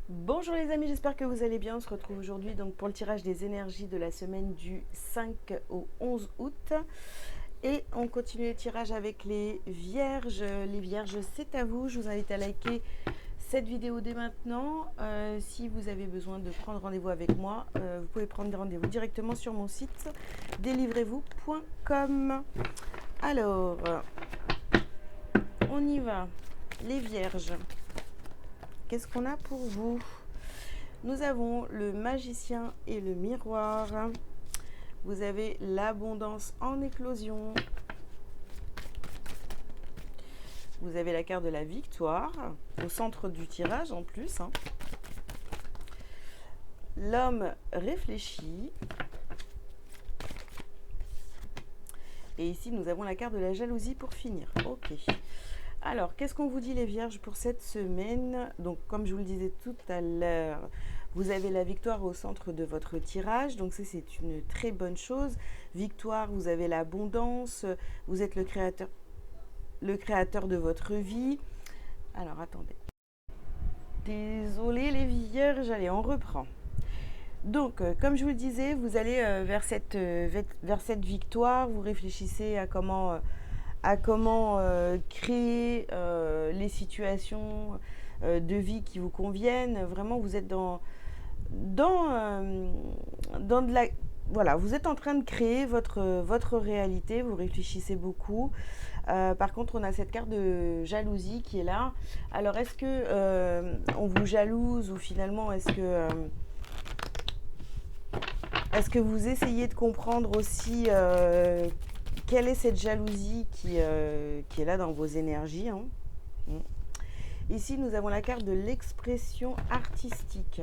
Bonjour les amis, j'espère que vous allez bien. On se retrouve aujourd'hui donc pour le tirage des énergies de la semaine du 5 au 11 août. Et on continue les tirages avec les vierges. Les vierges, c'est à vous. Je vous invite à liker cette vidéo dès maintenant. Si vous avez besoin de prendre rendez-vous avec moi, vous pouvez prendre rendez-vous directement sur mon site délivrez-vous.com. Alors, on y va. Les vierges, qu'est-ce qu'on a pour vous? Nous avons le magicien et le miroir. Vous avez l'abondance en éclosion. Vous avez la carte de la victoire au centre du tirage en plus. L'homme réfléchit. Et ici, nous avons la carte de la jalousie pour finir. Ok. Alors, qu'est-ce qu'on vous dit les vierges pour cette semaine? Donc, comme je vous le disais tout à l'heure, vous avez la victoire au centre de votre tirage. Donc, ça, c'est une très bonne chose. Victoire, vous avez l'abondance. Vous êtes le créateur de votre vie. Alors, attendez. Désolée les vierges, allez, on reprend. Donc, comme je vous le disais, vous allez vers cette victoire. Vous réfléchissez à comment créer les situations de vie qui vous conviennent. Vraiment, vous êtes dans de la... Voilà, vous êtes en train de créer votre réalité, vous réfléchissez beaucoup. Par contre, on a cette carte de jalousie qui est là. Alors, est-ce que on vous jalouse ou finalement, est-ce que vous essayez de comprendre aussi quelle est cette jalousie qui est là dans vos énergies, hein. Ici, nous avons la carte de l'expression artistique.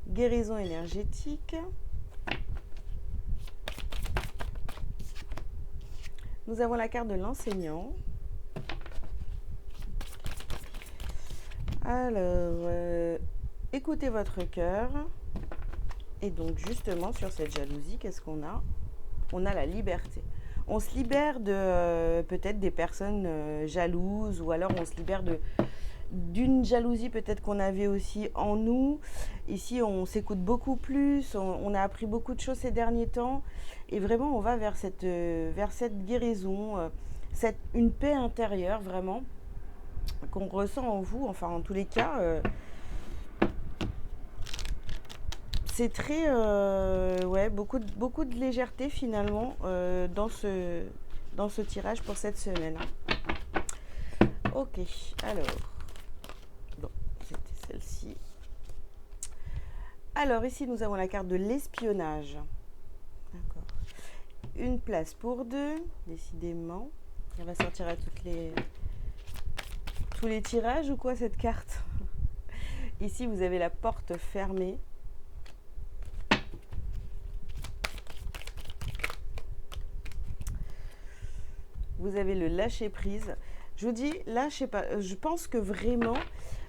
Guérison énergétique. Nous avons la carte de l'enseignant. Alors, écoutez votre cœur. Et donc, justement, sur cette jalousie, qu'est-ce qu'on a? On a la liberté. On se libère de peut-être des personnes jalouses, ou alors on se libère d'une jalousie peut-être qu'on avait aussi en nous. Ici, on s'écoute beaucoup plus, on a appris beaucoup de choses ces derniers temps, et vraiment, on va vers cette guérison, une paix intérieure, vraiment, qu'on ressent en vous, enfin, en tous les cas. C'est très, ouais, beaucoup de légèreté finalement dans ce tirage pour cette semaine. Ok, alors, bon, c'était celle-ci. Alors ici, nous avons la carte de l'espionnage. D'accord. Une place pour deux, décidément. Elle va sortir à tous les tirages ou quoi cette carte? Ici, vous avez la porte fermée. Vous avez le lâcher prise. Je vous dis, là, je sais pas, je pense que vraiment,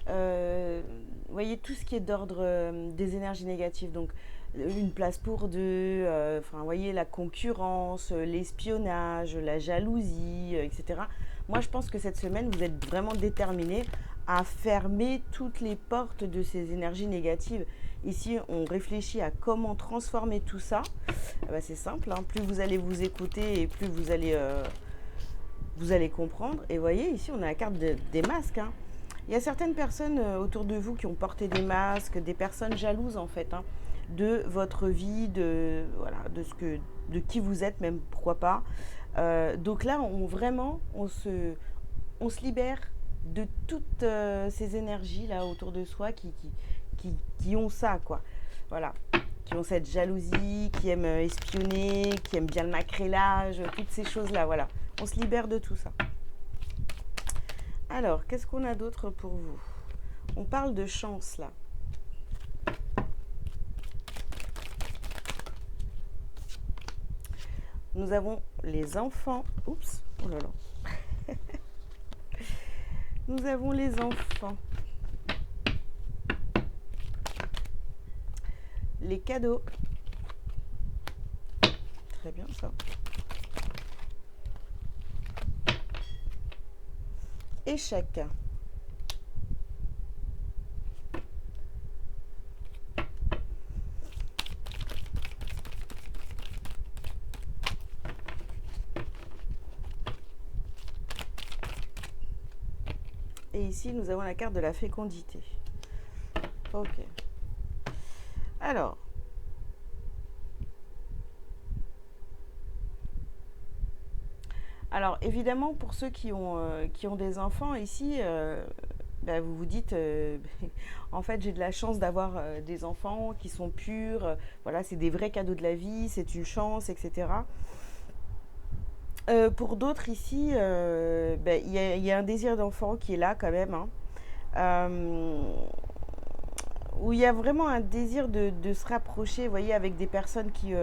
vous voyez, tout ce qui est d'ordre des énergies négatives, donc une place pour deux, enfin, vous voyez, la concurrence, l'espionnage, la jalousie, etc. Moi, je pense que cette semaine, vous êtes vraiment déterminés à fermer toutes les portes de ces énergies négatives. Ici, on réfléchit à comment transformer tout ça. Ah bah, c'est simple, hein, plus vous allez vous écouter et plus vous allez comprendre. Et vous voyez, ici, on a la carte des masques, hein. Il y a certaines personnes autour de vous qui ont porté des masques, des personnes jalouses, en fait, hein, de votre vie, voilà, de qui vous êtes, même, pourquoi pas. Donc là, on se libère de toutes ces énergies-là autour de soi qui ont ça, quoi. Voilà. Qui ont cette jalousie, qui aiment espionner, qui aiment bien le macrélage, toutes ces choses-là, voilà. On se libère de tout ça. Alors, qu'est-ce qu'on a d'autre pour vous? On parle de chance, là. Nous avons les enfants. Oups, oh là là. Nous avons les enfants. Les cadeaux. Très bien, ça. Échec. Et ici, nous avons la carte de la fécondité. Ok. Alors, évidemment, pour ceux qui ont des enfants ici, bah, vous vous dites, en fait, j'ai de la chance d'avoir des enfants qui sont purs. Voilà, c'est des vrais cadeaux de la vie, c'est une chance, etc. Pour d'autres ici, bah, il y a un désir d'enfant qui est là quand même, hein. Euh, où il y a vraiment un désir de se rapprocher, vous voyez, avec des personnes qui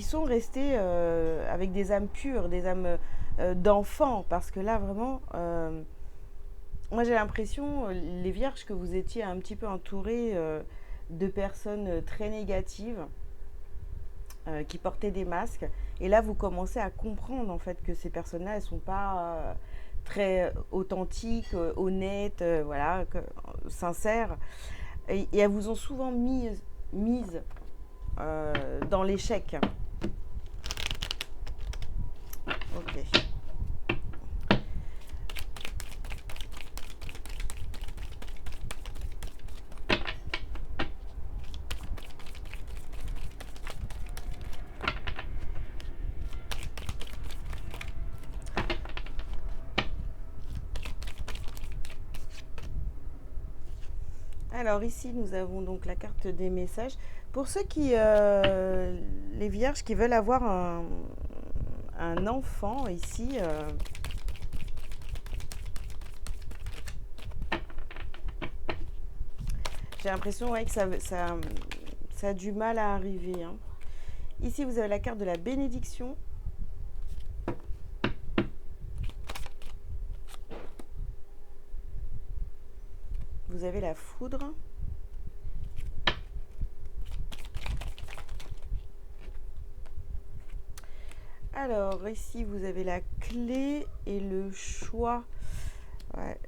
sont restées avec des âmes pures, des âmes d'enfants, parce que là, vraiment, moi j'ai l'impression, les vierges, que vous étiez un petit peu entourées de personnes très négatives qui portaient des masques, et là, vous commencez à comprendre, en fait, que ces personnes-là, elles ne sont pas très authentiques, honnêtes, voilà, sincères. Et elles vous ont souvent mise dans l'échec. Ok. Alors ici, nous avons donc la carte des messages. Pour ceux les vierges qui veulent avoir un enfant ici, j'ai l'impression, ouais, que ça a du mal à arriver, hein. Ici, vous avez la carte de la bénédiction. Vous avez la foudre. Alors, ici, vous avez la clé et le choix. Ouais.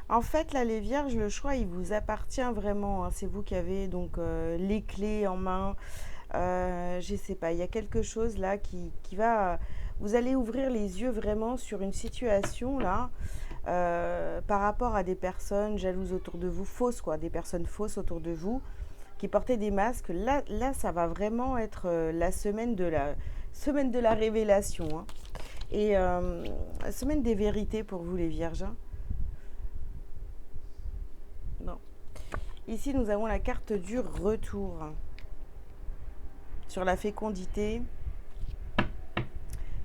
En fait, là, les vierges, le choix, il vous appartient vraiment, hein. C'est vous qui avez donc les clés en main. Je sais pas, il y a quelque chose là qui va... Vous allez ouvrir les yeux vraiment sur une situation là, par rapport à des personnes jalouses autour de vous, fausses quoi, des personnes fausses autour de vous, qui portaient des masques. Là ça va vraiment être la semaine de la révélation, hein. Et la semaine des vérités pour vous les vierges, hein. Non. Ici, nous avons la carte du retour sur la fécondité,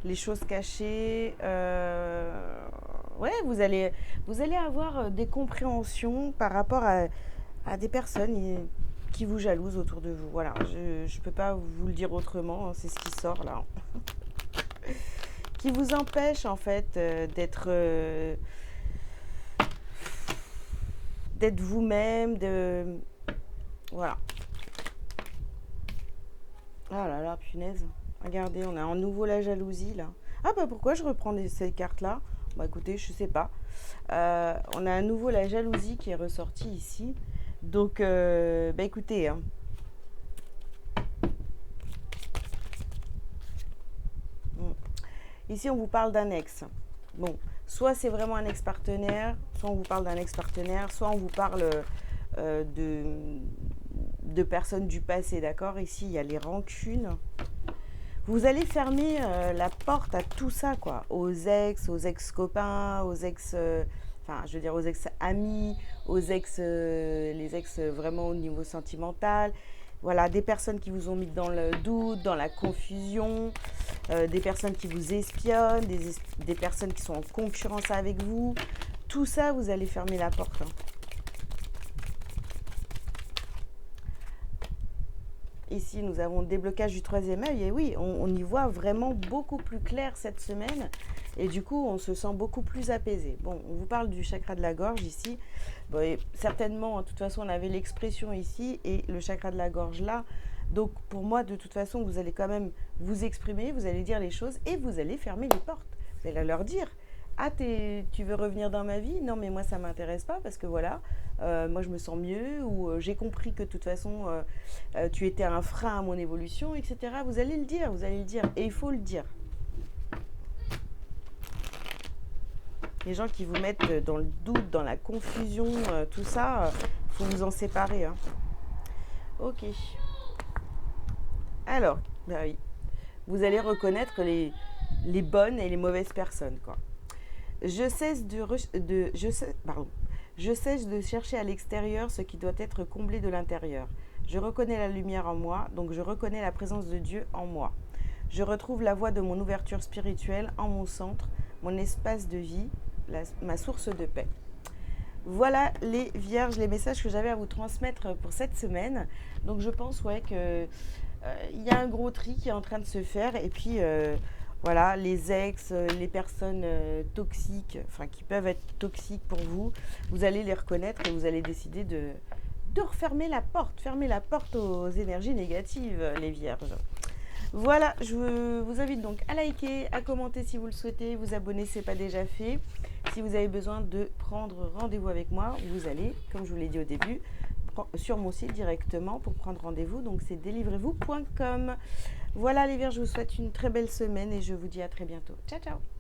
les choses cachées. Ouais, vous allez avoir des compréhensions par rapport à des personnes qui vous jalousent autour de vous. Voilà, je ne peux pas vous le dire autrement, hein, c'est ce qui sort là. Qui vous empêche en fait d'être vous-même, de... Voilà. Ah là là, punaise. Regardez, on a en nouveau la jalousie là. Ah bah pourquoi je reprends ces cartes là? Bah écoutez, je sais pas. On a à nouveau la jalousie qui est ressortie ici. Donc bah écoutez, hein. Ici on vous parle d'un ex. Bon, soit c'est vraiment un ex-partenaire, soit on vous parle d'un ex-partenaire, soit on vous parle de personnes du passé, d'accord? Ici il y a les rancunes. Vous allez fermer la porte à tout ça, quoi. Aux ex-copains, aux ex... Enfin, je veux dire aux ex-amis, les ex vraiment au niveau sentimental. Voilà, des personnes qui vous ont mis dans le doute, dans la confusion, des personnes qui vous espionnent, des personnes qui sont en concurrence avec vous. Tout ça, vous allez fermer la porte, hein. Ici, nous avons le déblocage du troisième œil. Et oui, on y voit vraiment beaucoup plus clair cette semaine. Et du coup, on se sent beaucoup plus apaisé. Bon, on vous parle du chakra de la gorge ici. Bon, et certainement, de toute façon, on avait l'expression ici et le chakra de la gorge là. Donc, pour moi, de toute façon, vous allez quand même vous exprimer, vous allez dire les choses et vous allez fermer les portes. Vous allez leur dire, ah, tu veux revenir dans ma vie? Non, mais moi, ça ne m'intéresse pas parce que voilà, moi, je me sens mieux ou j'ai compris que de toute façon, tu étais un frein à mon évolution, etc. Vous allez le dire, vous allez le dire. Et il faut le dire. Les gens qui vous mettent dans le doute, dans la confusion, tout ça, faut vous en séparer, hein. Ok. Alors, bah oui, vous allez reconnaître les bonnes et les mauvaises personnes, quoi. Je cesse je cesse de chercher à l'extérieur ce qui doit être comblé de l'intérieur. Je reconnais la lumière en moi, donc je reconnais la présence de Dieu en moi. Je retrouve la voie de mon ouverture spirituelle en mon centre, mon espace de vie, ma source de paix. Voilà les vierges, les messages que j'avais à vous transmettre pour cette semaine. Donc je pense ouais que il y a un gros tri qui est en train de se faire et puis voilà, les ex, les personnes toxiques, enfin qui peuvent être toxiques pour vous, vous allez les reconnaître et vous allez décider de refermer la porte, fermer la porte aux énergies négatives, les vierges. Voilà, je vous invite donc à liker, à commenter si vous le souhaitez, vous abonner si ce n'est pas déjà fait. Si vous avez besoin de prendre rendez-vous avec moi, vous allez, comme je vous l'ai dit au début, sur mon site directement pour prendre rendez-vous. Donc c'est délivrez-vous.com. Voilà les vierges, je vous souhaite une très belle semaine et je vous dis à très bientôt. Ciao, ciao!